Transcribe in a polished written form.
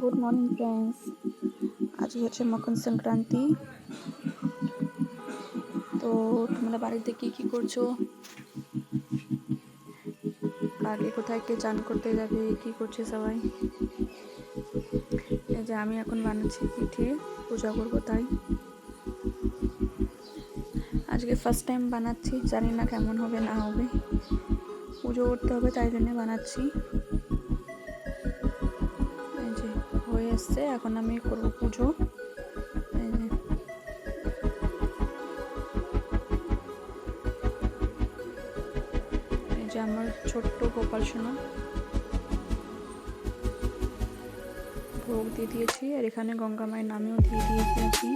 Good morning friends, আজকে হচ্ছে মকর সংক্রান্তি। তো তোমরা বাড়িতে কি করছো, আগে কোথায় কে চান করতে যাবে, কি করছে সবাই? এই যে আমি এখন বানাচ্ছি পিঠে, পূজা করবো তাই। আজকে ফার্স্ট টাইম বানাচ্ছি, জানি না কেমন হবে না হবে, পুজো করতে হবে তাই জন্য বানাচ্ছি। এই যে হয়ে এসছে, এখন আমি করবো পুজো। এই যে এই যে আমার ছোট্ট গোপাল সোনা, ভোগ দিয়ে দিয়েছি, আর এখানে গঙ্গা মায়ের নামেও দিয়ে দিয়েছি।